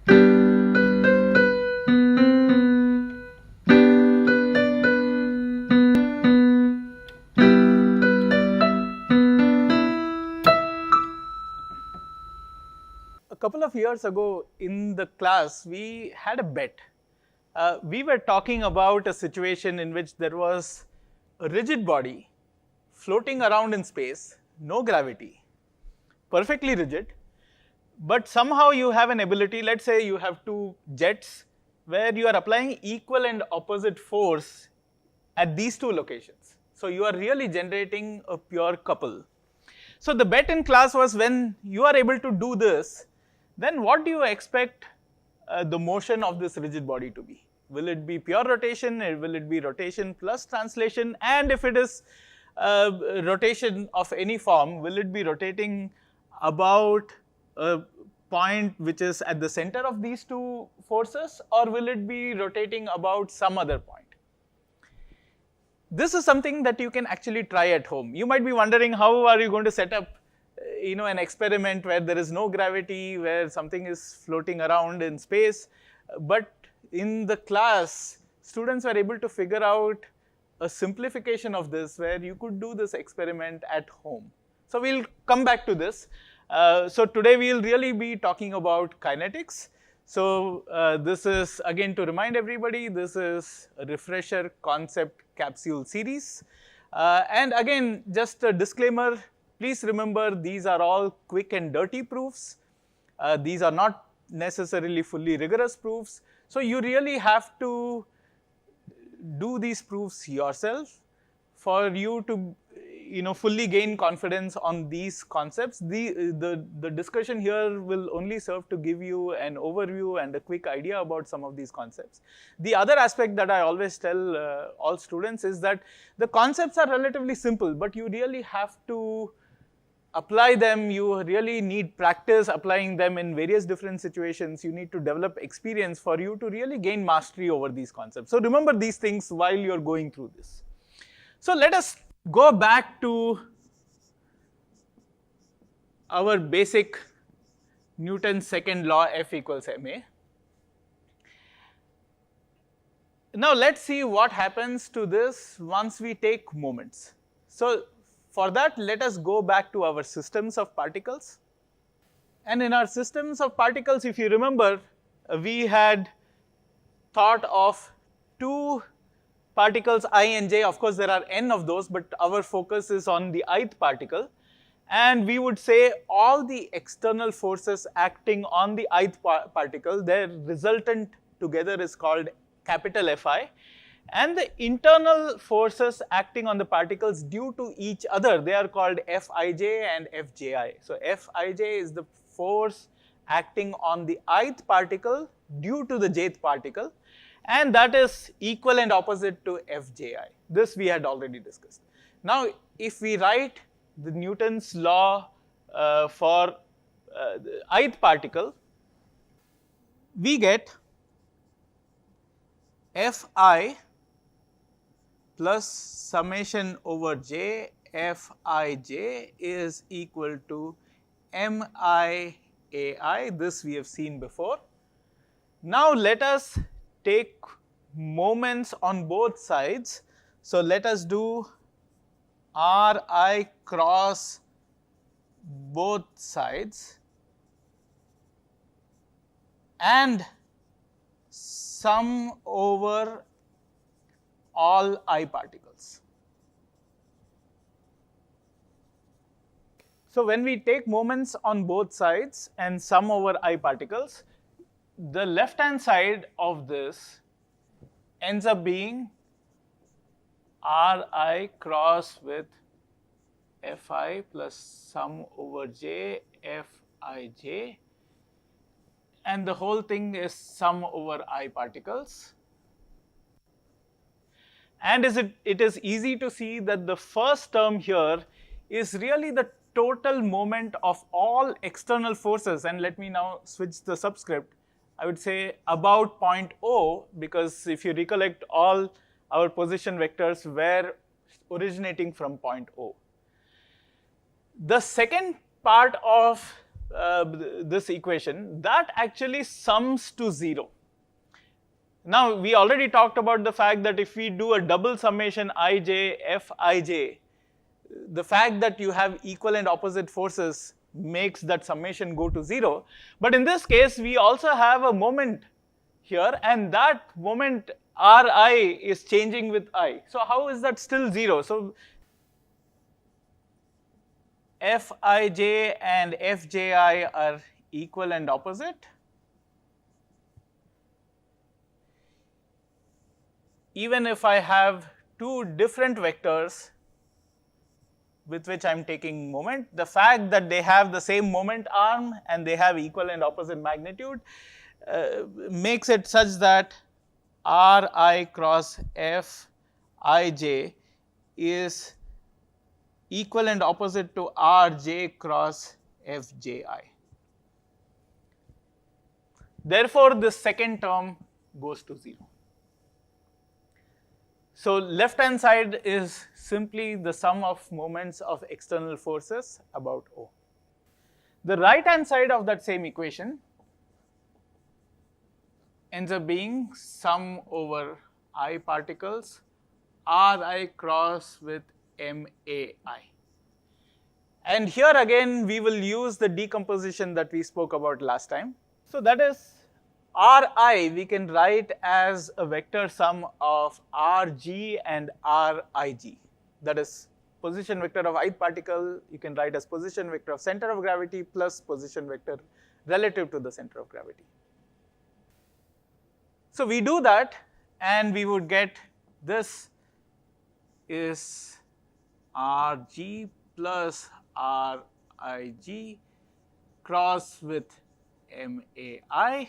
A couple of years ago in the class, we had a bet. We were talking about a situation in which there was a rigid body floating around in space, no gravity, perfectly rigid, but somehow you have an ability, let's say you have two jets where you are applying equal and opposite force at these two locations. So you are really generating a pure couple. So the bet in class was, when you are able to do this, then what do you expect the motion of this rigid body to be? Will it be pure rotation, or will it be rotation plus translation? And if it is rotation of any form, will it be rotating about a point which is at the center of these two forces, or will it be rotating about some other point? This is something that you can actually try at home. You might be wondering, how are you going to set up an experiment where there is no gravity, where something is floating around in space? But in the class, students were able to figure out a simplification of this where you could do this experiment at home. So we'll come back to this. So today we'll really be talking about kinetics. So this is, again, to remind everybody, this is a refresher concept capsule series. And again, just a disclaimer, please remember these are all quick and dirty proofs. These are not necessarily fully rigorous proofs. So you really have to do these proofs yourself for you to fully gain confidence on these concepts. The discussion here will only serve to give you an overview and a quick idea about some of these concepts. The other aspect that I always tell all students is that the concepts are relatively simple, but you really have to apply them. You really need practice applying them in various different situations. You need to develop experience for you to really gain mastery over these concepts. So remember these things while you're going through this. So let us go back to our basic Newton's second law, F equals ma. Now let's see what happens to this once we take moments. So for that, let us go back to our systems of particles. And in our systems of particles, if you remember, we had thought of two particles I and j. Of course, there are n of those, but our focus is on the ith particle. And we would say all the external forces acting on the ith particle, their resultant together is called capital Fi. And the internal forces acting on the particles due to each other, they are called Fij and Fji. So Fij is the force acting on the ith particle due to the jth particle, and that is equal and opposite to Fji. This we had already discussed. Now, if we write the Newton's law for the ith particle, we get Fi plus summation over j Fij is equal to Mi Ai. This we have seen before. Now let us take moments on both sides. So let us do Ri cross both sides and sum over all I particles. So when we take moments on both sides and sum over I particles, the left hand side of this ends up being Ri cross with Fi plus sum over j Fij, and the whole thing is sum over I particles. And it is easy to see that the first term here is really the total moment of all external forces. And let me now switch the subscript. I would say about point O, because if you recollect, all our position vectors were originating from point O. The second part of this equation, that actually sums to 0. Now, we already talked about the fact that if we do a double summation ij, fij, the fact that you have equal and opposite forces makes that summation go to 0. But in this case, we also have a moment here, and that moment Ri is changing with I. So how is that still 0? So Fij and Fji are equal and opposite. Even if I have two different vectors with which I am taking moment, the fact that they have the same moment arm and they have equal and opposite magnitude makes it such that Ri cross Fij is equal and opposite to Rj cross Fji. Therefore, the second term goes to 0. So, left hand side is simply the sum of moments of external forces about O. The right hand side of that same equation ends up being sum over I particles Ri cross with MAI. And here again we will use the decomposition that we spoke about last time. So that is Ri we can write as a vector sum of Rg and Rij. That is position vector of ith particle you can write as position vector of center of gravity plus position vector relative to the center of gravity. So we do that and we would get this is Rg plus Rij cross with MAI,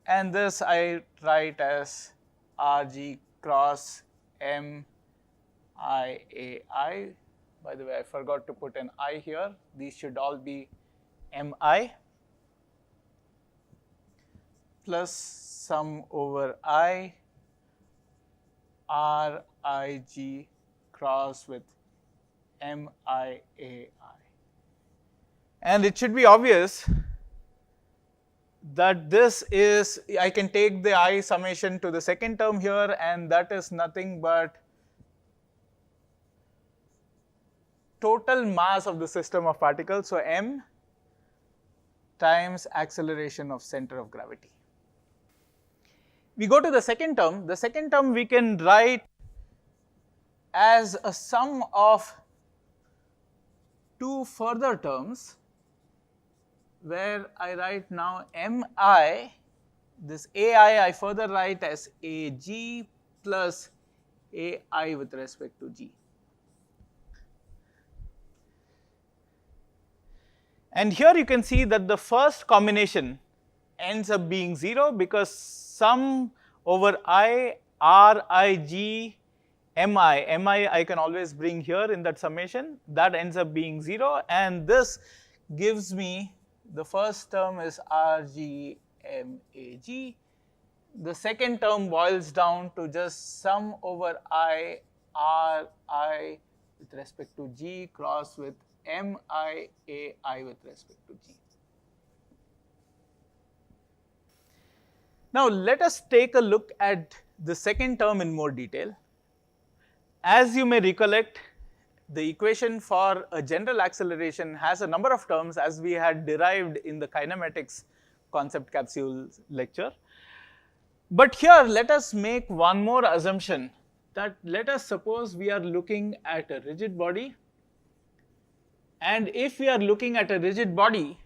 and this I write as Rg cross MIAI. By the way, I forgot to put an I here. These should all be MI plus sum over I Rij cross with MIAI. And it should be obvious that this is, I can take the I summation to the second term here, and that is nothing but total mass of the system of particles. So m times acceleration of center of gravity. We go to the second term. The second term we can write as a sum of two further terms, where I write now Mi, this Ai I further write as Ag plus Ai with respect to G. And here you can see that the first combination ends up being 0 because sum over I, Rij, Mi I can always bring here in that summation, that ends up being 0, and this gives me the first term is Rg Mag. The second term boils down to just sum over I, Ri with respect to G cross with MIAI with respect to G. Now let us take a look at the second term in more detail. As you may recollect, the equation for a general acceleration has a number of terms as we had derived in the kinematics concept capsule lecture. But here let us make one more assumption, that let us suppose we are looking at a rigid body, and if we are looking at a rigid body,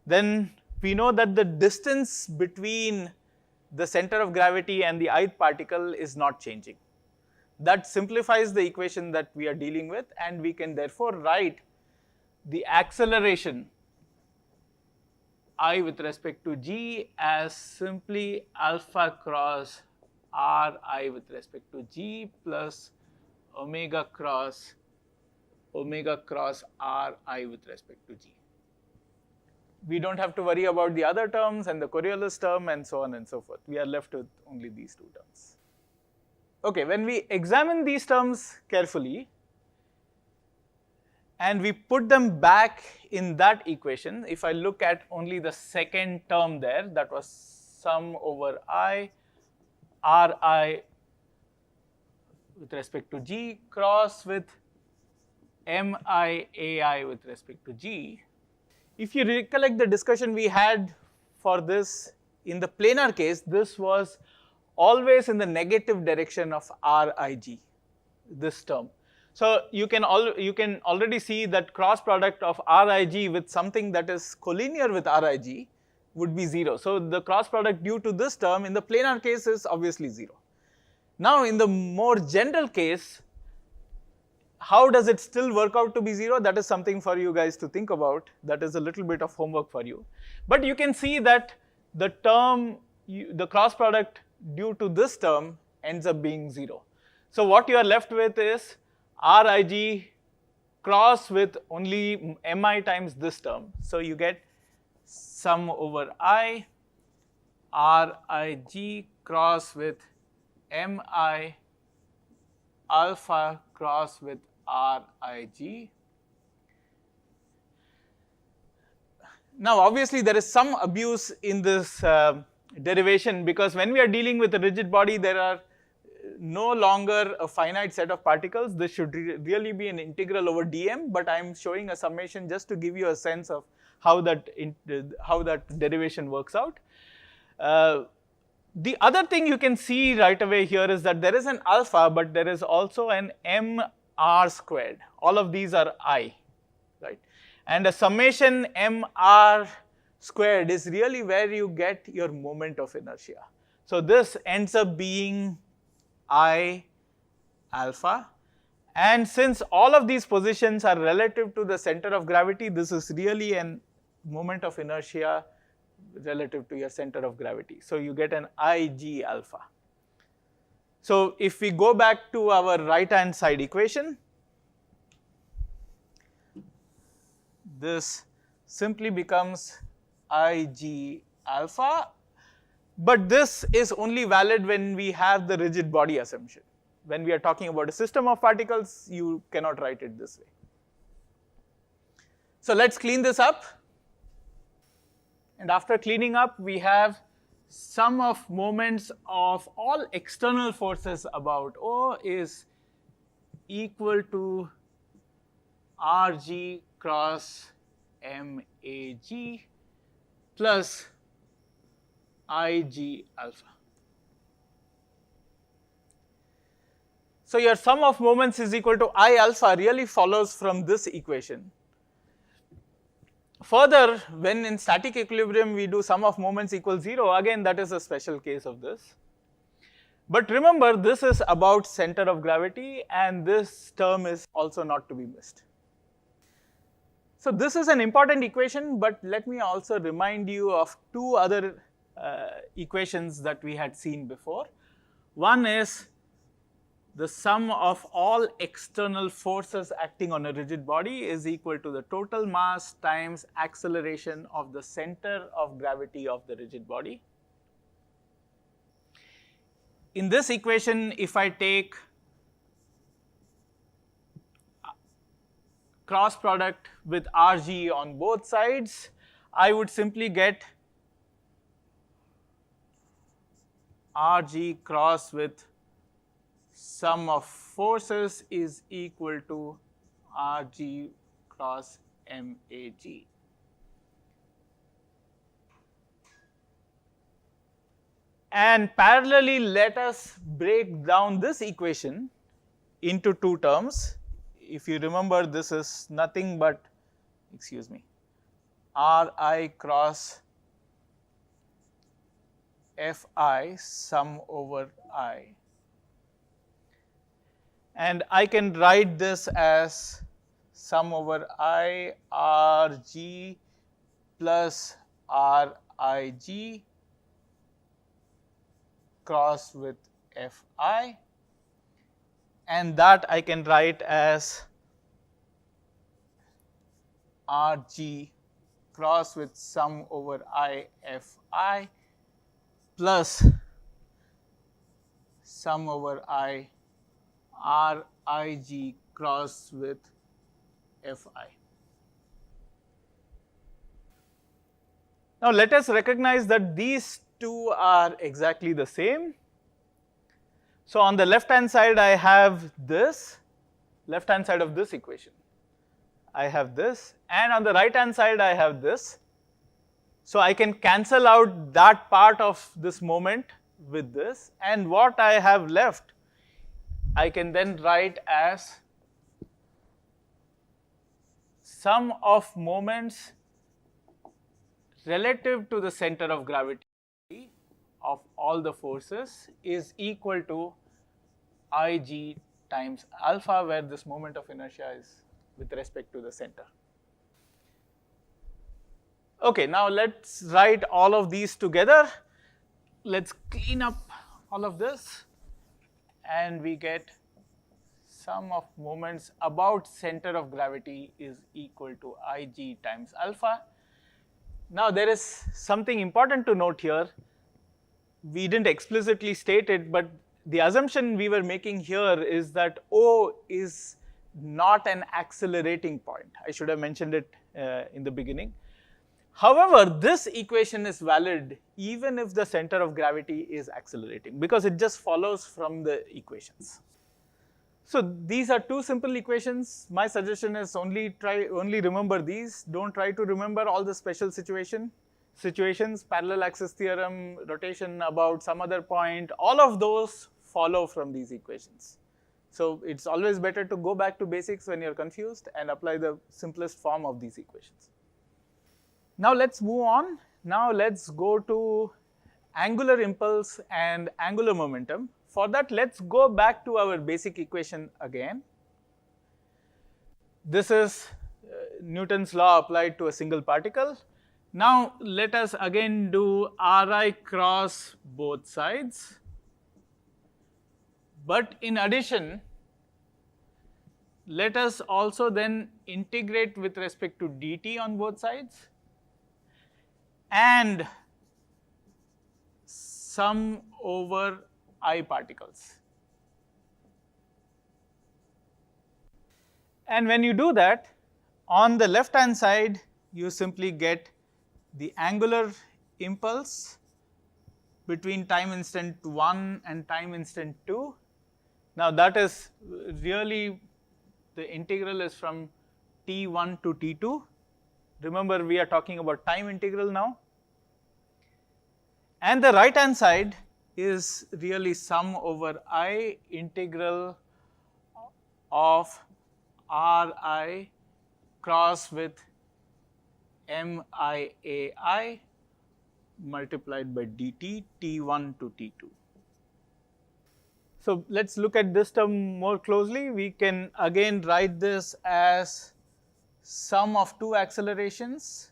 then we know that the distance between the center of gravity and the ith particle is not changing. That simplifies the equation that we are dealing with, and we can therefore write the acceleration I with respect to G as simply alpha cross Ri with respect to G plus omega cross Ri with respect to G. We don't have to worry about the other terms and the Coriolis term and so on and so forth. We are left with only these two terms. Okay, when we examine these terms carefully, and we put them back in that equation. If I look at only the second term there, that was sum over I, Ri with respect to G cross with Mi Ai with respect to G. If you recollect the discussion we had for this in the planar case, this was always in the negative direction of Rij, this term. So you can already see that cross product of Rij with something that is collinear with Rij would be 0. So the cross product due to this term in the planar case is obviously 0. Now in the more general case, how does it still work out to be 0? That is something for you guys to think about. That is a little bit of homework for you. But you can see that the term, the cross product due to this term ends up being 0. So what you are left with is Rij cross with only Mi times this term. So you get sum over I, Rij cross with Mi alpha cross with Rij. Now obviously there is some abuse in this derivation, because when we are dealing with a rigid body, there are no longer a finite set of particles. This should really be an integral over dm, but I am showing a summation just to give you a sense of how that derivation works out. The other thing you can see right away here is that there is an alpha, but there is also an mr squared. All of these are I, right? And a summation mr squared is really where you get your moment of inertia. So this ends up being I alpha, and since all of these positions are relative to the center of gravity, this is really an moment of inertia relative to your center of gravity. So you get an Ig alpha. So if we go back to our right hand side equation, this simply becomes Ig alpha, but this is only valid when we have the rigid body assumption. When we are talking about a system of particles, you cannot write it this way. So let's clean this up. And after cleaning up, we have sum of moments of all external forces about O is equal to Rg cross Mag plus Ig alpha. So your sum of moments is equal to I alpha really follows from this equation. Further, when in static equilibrium we do sum of moments equals 0, again that is a special case of this. But remember, this is about center of gravity, and this term is also not to be missed. So this is an important equation, but let me also remind you of two other equations that we had seen before. One is the sum of all external forces acting on a rigid body is equal to the total mass times acceleration of the center of gravity of the rigid body. In this equation, if I take cross product with Rg on both sides, I would simply get Rg cross with sum of forces is equal to Rg cross Mag. And parallelly, let us break down this equation into two terms. If you remember, this is nothing but, Ri cross Fi sum over I. And I can write this as sum over I Rg plus Rig cross with Fi, and that I can write as Rg cross with sum over I Fi plus sum over I Rig cross with Fi. Now let us recognize that these two are exactly the same. So on the left hand side I have this, left hand side of this equation, I have this, and on the right hand side I have this. So I can cancel out that part of this moment with this, and what I have left I can then write as sum of moments relative to the center of gravity of all the forces is equal to Ig times alpha, where this moment of inertia is with respect to the center. Okay, now let's write all of these together. Let's clean up all of this, and we get sum of moments about center of gravity is equal to Ig times alpha. Now there is something important to note here. We didn't explicitly state it, but the assumption we were making here is that O is not an accelerating point. I should have mentioned it in the beginning. However, this equation is valid even if the center of gravity is accelerating, because it just follows from the equations. So these are two simple equations. My suggestion is only remember these. Don't try to remember all the special situations, parallel axis theorem, rotation about some other point. All of those follow from these equations. So it's always better to go back to basics when you're confused and apply the simplest form of these equations. Now let's move on. Now let's go to angular impulse and angular momentum. For that, let's go back to our basic equation again. This is Newton's law applied to a single particle. Now let us again do Ri cross both sides. But in addition, let us also then integrate with respect to dt on both sides and sum over I particles. And when you do that, on the left hand side you simply get the angular impulse between time instant 1 and time instant 2. Now that is really, the integral is from t1 to t2. Remember, we are talking about time integral now. And the right hand side is really sum over I integral of Ri cross with miai multiplied by dt t1 to t2. So let's look at this term more closely. We can again write this as sum of two accelerations,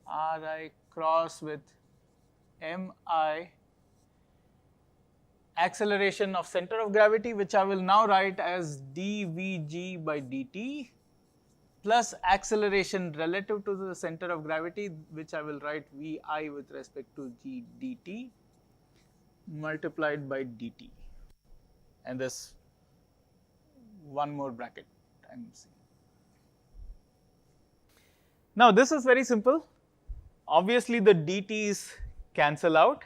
Ri cross with mi, acceleration of center of gravity, which I will now write as dvg by dt, plus acceleration relative to the center of gravity, which I will write vi with respect to g dt multiplied by dt, and this one more bracket I am seeing. Now this is very simple. Obviously the dt's cancel out.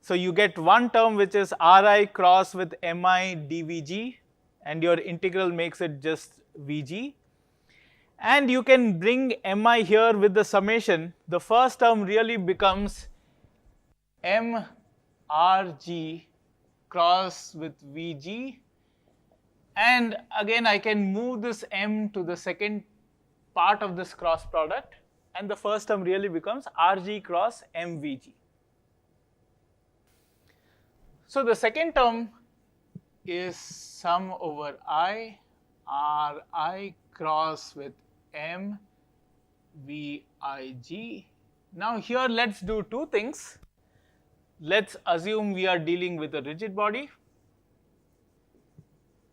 So you get one term which is Ri cross with mi dvg, and your integral makes it just vg. And you can bring mi here with the summation. The first term really becomes mrg cross with vg, and again I can move this m to the second part of this cross product, and the first term really becomes rg cross mvg. So the second term is sum over I Ri cross with m vig. Now here let's do two things. Let's assume we are dealing with a rigid body,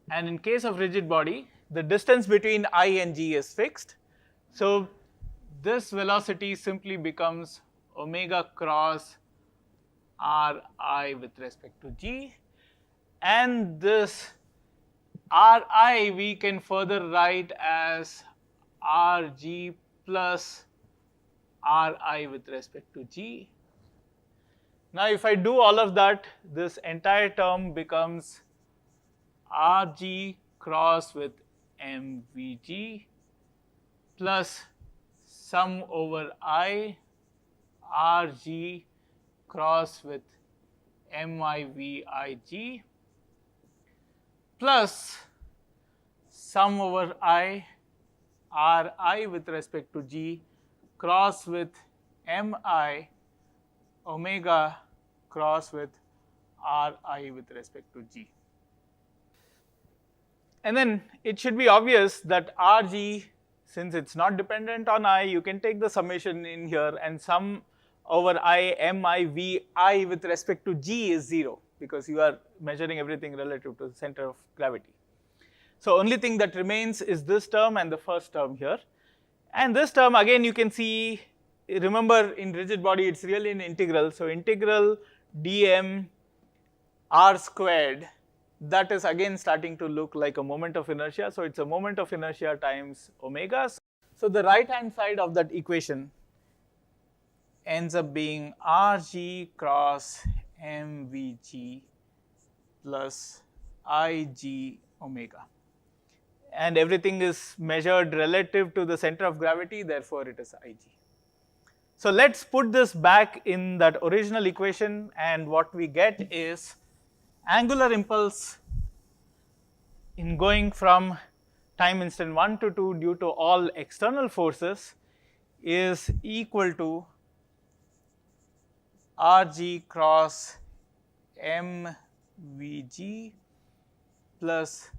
and in case of rigid body, the distance between I and g is fixed. So this velocity simply becomes omega cross Ri with respect to g, and this Ri we can further write as Rg plus Ri with respect to g. Now if I do all of that, this entire term becomes Rg cross with Mvg plus sum over I Rg cross with Mivig plus sum over I Ri with respect to g cross with Mi omega cross with Ri with respect to g. And then it should be obvious that Rg, since it's not dependent on I, you can take the summation in here and sum over I Mivi with respect to g is 0 because you are measuring everything relative to the center of gravity. So only thing that remains is this term and the first term here. And this term again you can see, remember in rigid body it's really an integral. So integral dm r squared, that is again starting to look like a moment of inertia. So it's a moment of inertia times omega. So the right hand side of that equation ends up being Rg cross Mvg plus Ig omega. And everything is measured relative to the center of gravity, therefore it is Ig. So let's put this back in that original equation, and what we get is angular impulse in going from time instant 1 to 2 due to all external forces is equal to Rg cross Mvg plus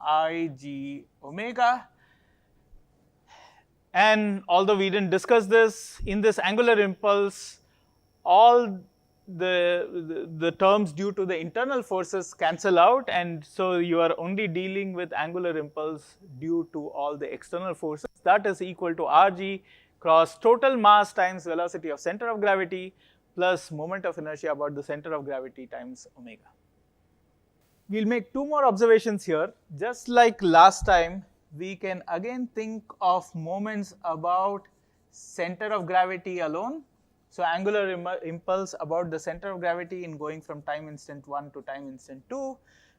Ig omega. And although we didn't discuss this, in this angular impulse, all the terms due to the internal forces cancel out, and so you are only dealing with angular impulse due to all the external forces. That is equal to Rg cross total mass times velocity of center of gravity plus moment of inertia about the center of gravity times omega. We'll make two more observations here. Just like last time, we can again think of moments about center of gravity alone. So angular impulse about the center of gravity in going from time instant 1 to time instant 2,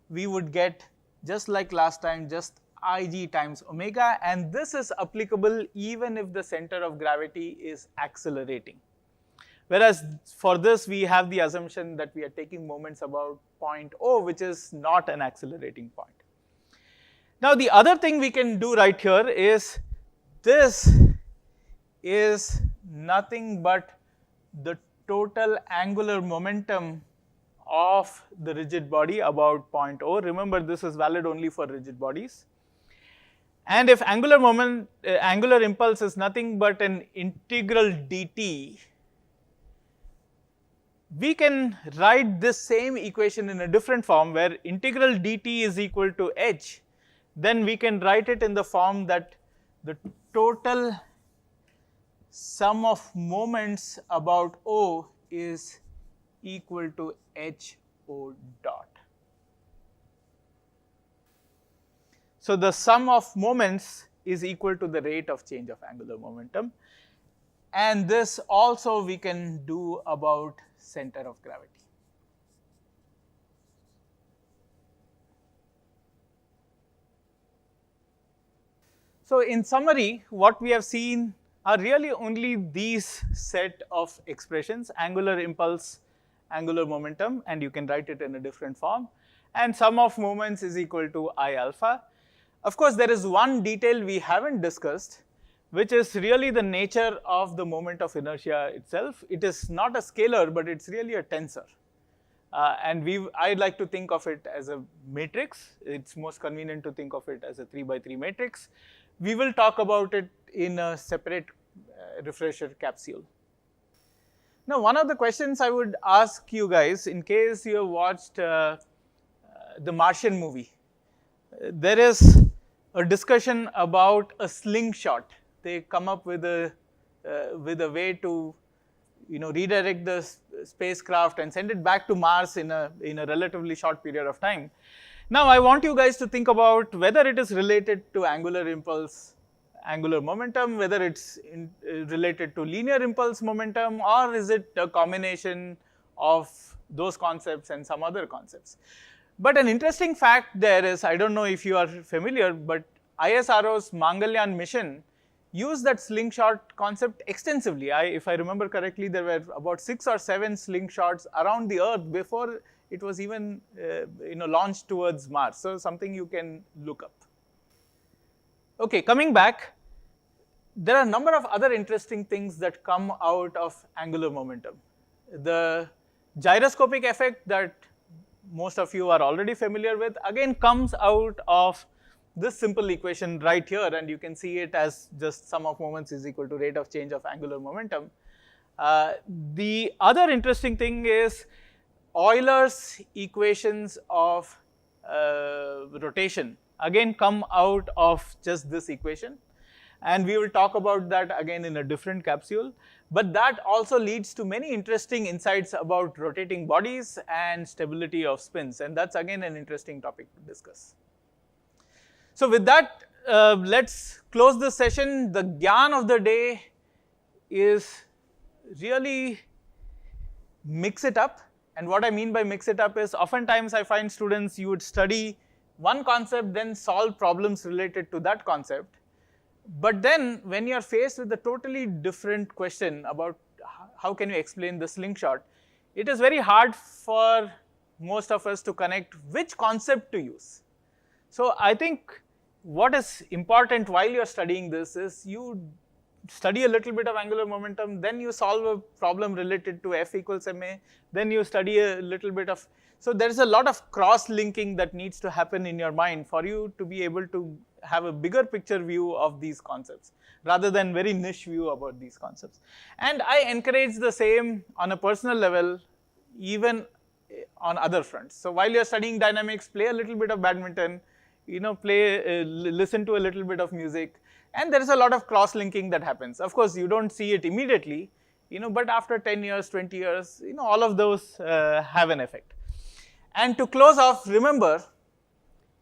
we would get, just like last time, just Ig times omega, and this is applicable even if the center of gravity is accelerating. Whereas for this we have the assumption that we are taking moments about point O, which is not an accelerating point. Now the other thing we can do right here is, this is nothing but the total angular momentum of the rigid body about point O. Remember, this is valid only for rigid bodies. And if angular impulse is nothing but an integral dt, we can write this same equation in a different form where integral dt is equal to h. Then we can write it in the form that the total sum of moments about O is equal to HO dot. So the sum of moments is equal to the rate of change of angular momentum, and this also we can do about center of gravity. So in summary, what we have seen are really only these set of expressions: angular impulse, angular momentum, and you can write it in a different form, and sum of moments is equal to I alpha. Of course, there is one detail we haven't discussed, which is really the nature of the moment of inertia itself. It is not a scalar, but it's really a tensor. I'd like to think of it as a matrix. It's most convenient to think of it as a 3 by 3 matrix. We will talk about it in a separate refresher capsule. Now, one of the questions I would ask you guys, in case you have watched the Martian movie, there is a discussion about a slingshot. They come up with a way to, redirect the spacecraft and send it back to Mars in a relatively short period of time. Now I want you guys to think about whether it is related to angular impulse, angular momentum, whether it's related to linear impulse momentum, or is it a combination of those concepts and some other concepts. But an interesting fact there is, I don't know if you are familiar, but ISRO's Mangalyaan mission used that slingshot concept extensively. If I remember correctly, there were about 6 or 7 slingshots around the Earth before it was even launched towards Mars. So something you can look up. Okay, coming back, there are a number of other interesting things that come out of angular momentum. The gyroscopic effect that most of you are already familiar with, again comes out of this simple equation right here, and you can see it as just sum of moments is equal to rate of change of angular momentum. The other interesting thing is Euler's equations of rotation again come out of just this equation, and we will talk about that again in a different capsule. But that also leads to many interesting insights about rotating bodies and stability of spins, and that's again an interesting topic to discuss. So with that, let's close this session. The Gyan of the day is really mix it up. And what I mean by mix it up is, oftentimes I find students, you would study one concept, then solve problems related to that concept. But then when you are faced with a totally different question about how can you explain the slingshot, it is very hard for most of us to connect which concept to use. So I think what is important while you are studying this is you study a little bit of angular momentum, then you solve a problem related to F equals ma, then you study a little bit of, so there is a lot of cross-linking that needs to happen in your mind for you to be able to have a bigger picture view of these concepts, rather than very niche view about these concepts. And I encourage the same on a personal level, even on other fronts. So while you're studying dynamics, play a little bit of badminton, listen to a little bit of music, and there is a lot of cross-linking that happens. Of course, you don't see it immediately, but after 10 years, 20 years, all of those have an effect. And to close off, remember,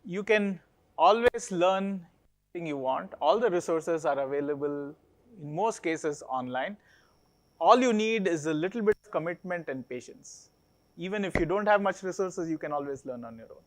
you can always learn anything you want. All the resources are available, in most cases, online. All you need is a little bit of commitment and patience. Even if you don't have much resources, you can always learn on your own.